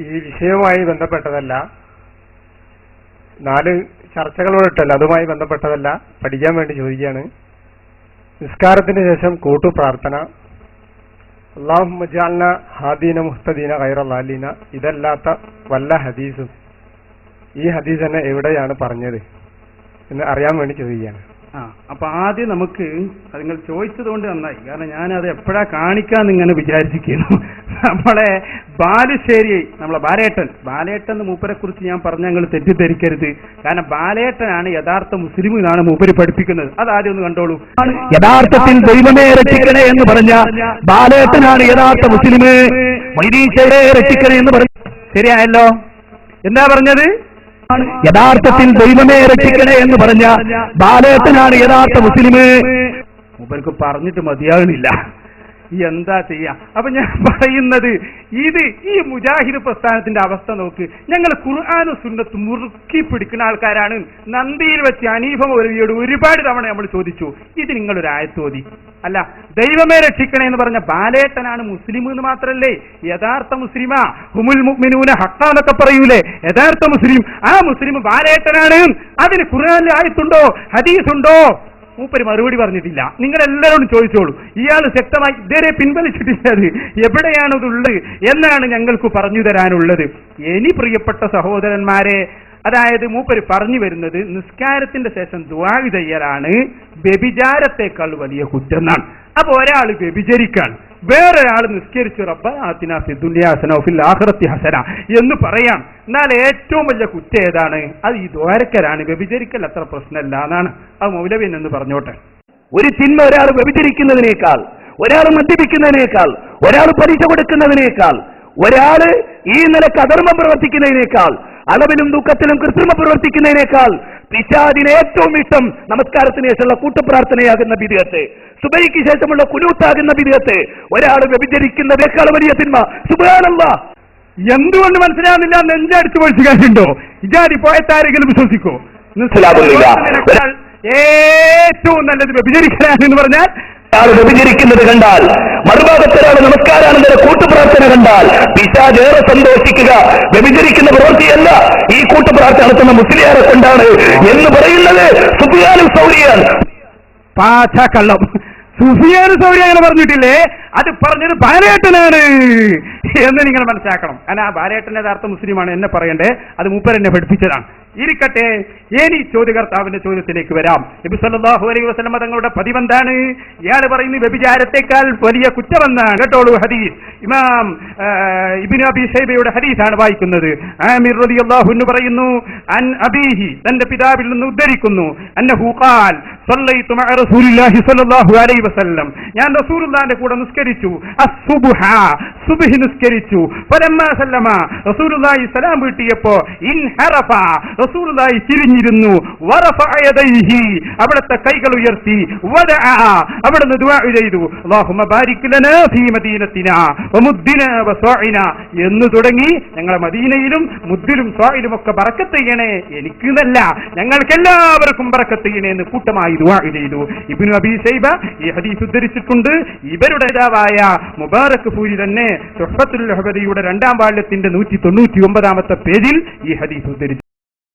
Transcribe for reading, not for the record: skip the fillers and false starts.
ഈ വിഷയവുമായി ബന്ധപ്പെട്ടതല്ല, 4 ചർച്ചകളോടിട്ടല്ല, അതുമായി ബന്ധപ്പെട്ടതല്ല, പഠിക്കാൻ വേണ്ടി ചോദിക്കുകയാണ്. നിസ്കാരത്തിന് ശേഷം കൂട്ടു പ്രാർത്ഥന, അല്ലാഹുമ്മ ജഅൽനാ ഹാദീന മുഹ്തദീന ഗൈറ ളാലീന, ഇതല്ലാത്ത വല്ല ഹദീസും ഈ ഹദീസ് തന്നെ എവിടെയാണ് പറഞ്ഞത് എന്ന് അറിയാൻ വേണ്ടി ചോദിക്കുകയാണ്. അപ്പൊ ആദ്യം നമുക്ക് അത് നിങ്ങൾ ചോദിച്ചത് കൊണ്ട് നന്നായി, കാരണം ഞാനത് എപ്പോഴാ കാണിക്കാന്ന് ഇങ്ങനെ വിചാരിച്ചിരിക്കുന്നു. നമ്മളെ ബാലുശ്ശേരി, നമ്മളെ ബാലേട്ടൻ മൂപ്പരെ കുറിച്ച് ഞാൻ പറഞ്ഞ ഞങ്ങൾ തെറ്റിദ്ധരിക്കരുത്. കാരണം ബാലേട്ടനാണ് യഥാർത്ഥ മുസ്ലിം എന്നാണ് മൂപ്പര് പഠിപ്പിക്കുന്നത്. അത് ആദ്യം ഒന്ന് കണ്ടോളൂ. യഥാർത്ഥത്തിൽ ദൈവമേ രക്ഷിക്കണേ എന്ന് പറഞ്ഞ ബാലേട്ടനാണ് യഥാർത്ഥ മുസ്ലിം, മൈദീശയെ രക്ഷിക്കണേ എന്ന് പറഞ്ഞു. ശരിയായല്ലോ? എന്താ പറഞ്ഞത്? യഥാർത്ഥത്തിൽ ദൈവമേ രക്ഷിക്കണേ എന്ന് പറഞ്ഞ ബാലേട്ടനാണ് യഥാർത്ഥ മുസ്ലിം. മൂപ്പർക്ക് പറഞ്ഞിട്ട് മതിയാകണില്ല, എന്താ ചെയ്യാ? അപ്പൊ ഞാൻ പറയുന്നത്, ഈ മുജാഹിദ് പ്രസ്ഥാനത്തിന്റെ അവസ്ഥ നോക്ക്. ഞങ്ങൾ ഖുർആനും സുന്നത്തും മുറുക്കി പിടിക്കുന്ന ആൾക്കാരാണ്. നന്ദിയിൽ വെച്ച് ഹനീഫ മൗലവിയോട് ഒരുപാട് തവണ നമ്മൾ ചോദിച്ചു, ഇത് നിങ്ങളൊരു ആയത്ത് ഓതി. അല്ല, ദൈവമേ രക്ഷിക്കണേ എന്ന് പറഞ്ഞ ബാലേട്ടനാണ് മുസ്ലിം എന്ന് മാത്രല്ലേ യഥാർത്ഥ മുസ്ലിമാ. ഹുമുൽ മുഅ്മിനൂന ഹഖ്ഖാ എന്നൊക്കെ പറയൂലേ യഥാർത്ഥ മുസ്ലിം. ആ മുസ്ലിം ബാലേട്ടനാണ്. അതിന് ഖുർആനിൽ ആയത്തുണ്ടോ ഹദീസുണ്ടോ? മൂപ്പര് മറുപടി പറഞ്ഞിട്ടില്ല. നിങ്ങളെല്ലാവരോടും ചോദിച്ചോളൂ. ഇയാൾ ശക്തമായി ഇതുവരെ പിൻവലിച്ചിട്ടില്ല. അത് എവിടെയാണതുള്ളത് എന്നാണ് ഞങ്ങൾക്ക് പറഞ്ഞു തരാനുള്ളത്. ഇനി പ്രിയപ്പെട്ട സഹോദരന്മാരെ, അതായത് മൂപ്പര് പറഞ്ഞു വരുന്നത് നിസ്കാരത്തിന്റെ ശേഷം ദുആ ചെയ്യലാണ് വ്യഭിചാരത്തെക്കാൾ വലിയ കുറ്റം എന്നാണ്. അപ്പൊ ഒരാൾ വ്യഭിചരിക്കാൻ, വേറൊരാൾ നിസ്കരിച്ചു റബ്ബനാ ആതിനാ ഫിദ് ദുനിയാ ഹസന വഫിൽ ആഖിറതി ഹസന എന്ന് പറയാം. എന്നാൽ ഏറ്റവും വലിയ കുറ്റം ഏതാണ്? അത് ഈ ദ്വാരക്കലാണ്. വ്യഭിചരിക്കൽ അത്ര പ്രശ്നമല്ല എന്നാണ്. അത് മൗലവി എന്ന് പറഞ്ഞോട്ടെ. ഒരു തിന്മ ഒരാൾ വ്യഭിചരിക്കുന്നതിനേക്കാൾ, ഒരാൾ മദ്യപിക്കുന്നതിനേക്കാൾ, ഒരാൾ പലിശ കൊടുക്കുന്നതിനേക്കാൾ, ഒരാള് ഈ നിലക്ക് അധർമ്മം പ്രവർത്തിക്കുന്നതിനേക്കാൾ, അളവിലും ദുഃഖത്തിലും കൃത്രിമം പ്രവർത്തിക്കുന്നതിനേക്കാൾ പിശാചിന് ഏറ്റവും ഇഷ്ടം നമസ്കാരത്തിന് ശേഷമുള്ള കൂട്ടുപ്രാർത്ഥനയാകുന്ന ബിദ്അത്ത്, സുബഹിക്ക് ശേഷമുള്ള ഖുനൂത്താകുന്ന ബിദ്അത്ത്. ഒരാൾ വ്യഭിചരിക്കുന്നതിനേക്കാൾ വലിയ തിന്മ. സുബ്ഹാനല്ലാഹ്. എന്തുകൊണ്ട് മനസ്സിലാവുന്നില്ല? നെഞ്ചടിച്ചു പൊളിച്ചു കാര്യമുണ്ടോ? ഇജാതി പോയത്താരെങ്കിലും വിശ്വസിക്കോ? ഏറ്റവും നല്ലത് വ്യഭിചരിക്കാനെന്ന് പറഞ്ഞാൽ, ആൾ വ്യഭിചരിക്കുന്നത് കണ്ടാൽ, മറുഭാഗത്തൊരാൾ നമസ്കാരാനന്തര കൂട്ടുപ്രാർത്ഥന കണ്ടാൽ പിശാച് ഏറെ സന്തോഷിക്കുക. വ്യഭിചരിക്കുന്ന പ്രവൃത്തിയല്ല ഈ കൂട്ടുപ്രാർത്ഥന നടത്തുന്ന മുസ്ലിയാരെ കൊണ്ടാണ് എന്ന് പറയുന്നത് സുഫിയാനുൽ സൗരിയാണ്. പാചകള്ളം സുഫിയാൻ സൗരി അങ്ങനെ പറഞ്ഞിട്ടില്ലേ? അത് പറഞ്ഞത് ബാലേട്ടനാണ് എന്ന് നിങ്ങൾ മനസ്സിലാക്കണം. കാരണം ആ ബാലേട്ടൻ യഥാർത്ഥ മുസ്ലിമാണ് എന്നെ പറയണ്ടേ, അത് മൂപ്പരെന്നെ പഠിപ്പിച്ചതാണ്. ഇരിക്കട്ടെ, ഇനി ചോദ്യകർത്താവിന്റെ ചോദ്യത്തിലേക്ക് വരാം. നബി സല്ലല്ലാഹു അലൈഹി വസല്ലം തങ്ങളുടെ പതിവെന്താണ്? ഇയാൾ പറയുന്നത് വ്യഭിചാരത്തെക്കാൾ വലിയ കുറ്റമെന്നാണ്. കേട്ടോളൂ ഹദീസ്. ഇമാം ഇബ്നു അബീ ശൈബയുടെ ഹദീസാണ് വായിക്കുന്നത്. ആമിർ റളിയല്ലാഹു അൻഹു പറയുന്നു, അൻ അബീഹി, തന്റെ പിതാവിൽ നിന്ന് ഉദ്ധരിക്കുന്നു, അന്നഹു ഖാൽ സല്ലൈതു മഅ റസൂലില്ലാഹി സ്വല്ലല്ലാഹു അലൈഹി വസല്ലം, ഞാൻ റസൂലുള്ളാഹിന്റെ കൂടെ നിസ്കരിച്ചു. അസ്സുബ്ഹ, സുബ്ഹി നിസ്കരിച്ചു. ഫലമ്മാ സല്ലമ, റസൂലുള്ളാഹി സലാം വീട്ടിയപ്പോൾ ഇൻഹറഫ, റസൂലുള്ളാഹി തിരിഞ്ഞിരുന്നു. വറഫഅ യദൈഹി, അവിടുത്തെ കൈകൾ ഉയർത്തി. വദഅ, അവിടുന്ന് ദുആ ചെയ്തു. അല്ലാഹുമ്മ ബാരിക് ലനാ ഫീ മദീനത്തിനാ വമുദ്ദിനാ വസ്വാഇനാ എന്ന് തുടങ്ങി ഞങ്ങളെ മദീനയിലും മുദ്ദിലും സ്വാഇലും ഒക്കെ ബറക്കത്ത് ചെയ്യണേ, എനിക്ക് എന്നല്ല ഞങ്ങൾക്കെല്ലാവർക്കും ബറക്കത്ത് ചെയ്യണേ എന്ന് കൂട്ടമായി ദുആ ചെയ്തു. ഇബ്നു അബീ ശൈബ ഈ ഹദീസ് ഉദ്ധരിച്ചിട്ടുണ്ട്. ഇവരുടെ പിതാവായ മുബാറക് ഫൂരി തന്നെ തുഹ്ഫത്തുൽ അഹ്ബദിയുടെ 2ാം വാള്യത്തിന്റെ 199-ാമത്തെ പേജിൽ ഈ ഹദീസ് ഉദ്ധരിച്ചു.